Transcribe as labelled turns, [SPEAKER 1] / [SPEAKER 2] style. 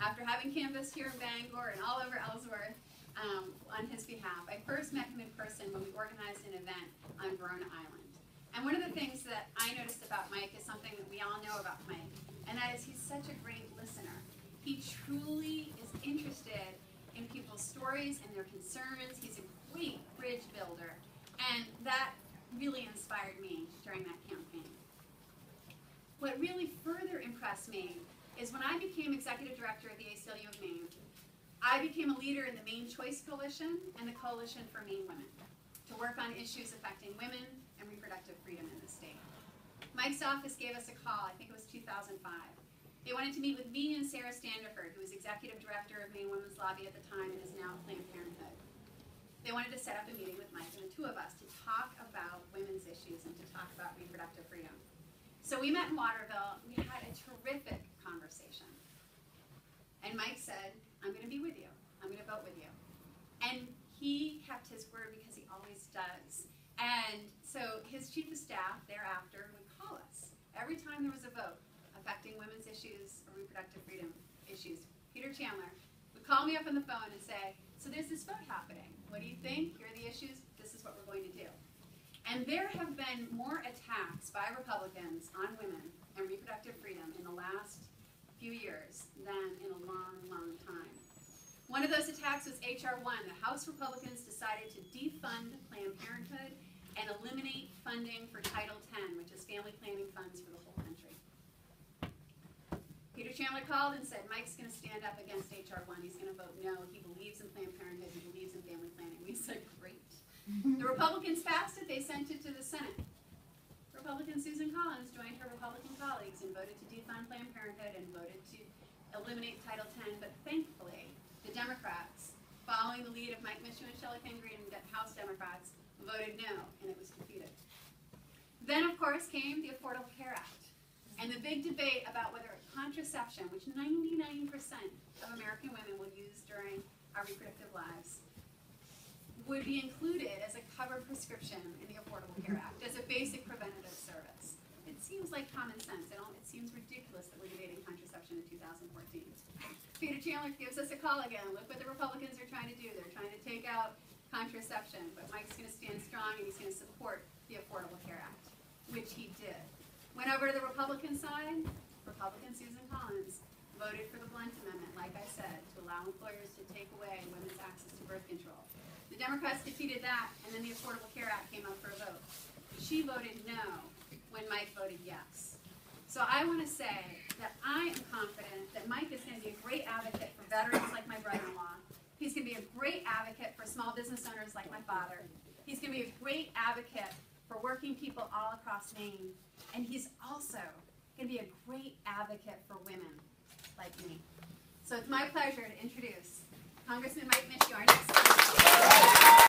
[SPEAKER 1] After having canvassed here in Bangor and all over Ellsworth on his behalf, I first met him in person when we organized an event on Verona Island. And one of the things that I noticed about Mike is something that we all know about Mike, and that is he's such a great listener. He truly is interested in people's stories and their concerns. He's a great bridge builder, and that really inspired me during that campaign. What really further impressed me is when I became executive director of the ACLU of Maine, I became a leader in the Maine Choice Coalition and the Coalition for Maine Women to work on issues affecting women and reproductive freedom in the state. Mike's office gave us a call, I think it was 2005. They wanted to meet with me and Sarah Standiford, who was executive director of Maine Women's Lobby at the time and is now Planned Parenthood. They wanted to set up a meeting with Mike and the two of us to talk about women's issues and to talk about reproductive freedom. So we met in Waterville. We had a terrific conversation. And Mike said, I'm going to be with you. I'm going to vote with you. And he kept his word because he always does. And so his chief of staff thereafter would call us every time there was a vote affecting women's issues or reproductive freedom issues. Peter Chandler would call me up on the phone and say, so there's this vote happening. What do you think? Here are the issues. This is what we're going to do. And there have been more attacks by Republicans on women and reproductive freedom in the last few years than in a long, long time. One of those attacks was H.R. 1. The House Republicans decided to defund Planned Parenthood and eliminate funding for Title 10, which is family planning funds for the whole country. Peter Chandler called and said, Mike's going to stand up against H.R. 1. He's going to vote no. He believes in Planned Parenthood. He believes in family planning. We said, great. The Republicans passed it. They sent it to the Senate. Republican Susan Collins joined her Republican colleagues and voted to defund Planned Parenthood and voted to eliminate Title 10. But thankfully, the Democrats, following the lead of Mike Michaud and Shelley King-Green and House Democrats, voted no, and it was defeated. Then, of course, came the Affordable Care Act and the big debate about whether contraception, which 99% of American women will use during our reproductive lives, would be included as a covered prescription in the Affordable Care Act as a basic preventative service. It seems like common sense. It seems ridiculous that we're debating contraception in 2014. Peter Chandler gives us a call again. Look what the Republicans are trying to do. They're trying to take out contraception, but Mike's going to stand strong and he's going to support the Affordable Care Act, which he did. Went over to the Republican side. Republican Susan Collins voted for the Blunt Amendment, like I said, to allow employers to take away women's access to birth control. The Democrats defeated that, and then the Affordable Care Act came up for a vote. She voted no when Mike voted yes. So I want to say that I am confident that Mike is going to be a great advocate for veterans like my brother-in-law. He's going to be a great advocate for small business owners like my father. He's going to be a great advocate for working people all across Maine. And he's also going to be a great advocate for women like me. So it's my pleasure to introduce Congressman Mike Michaud, our next speaker.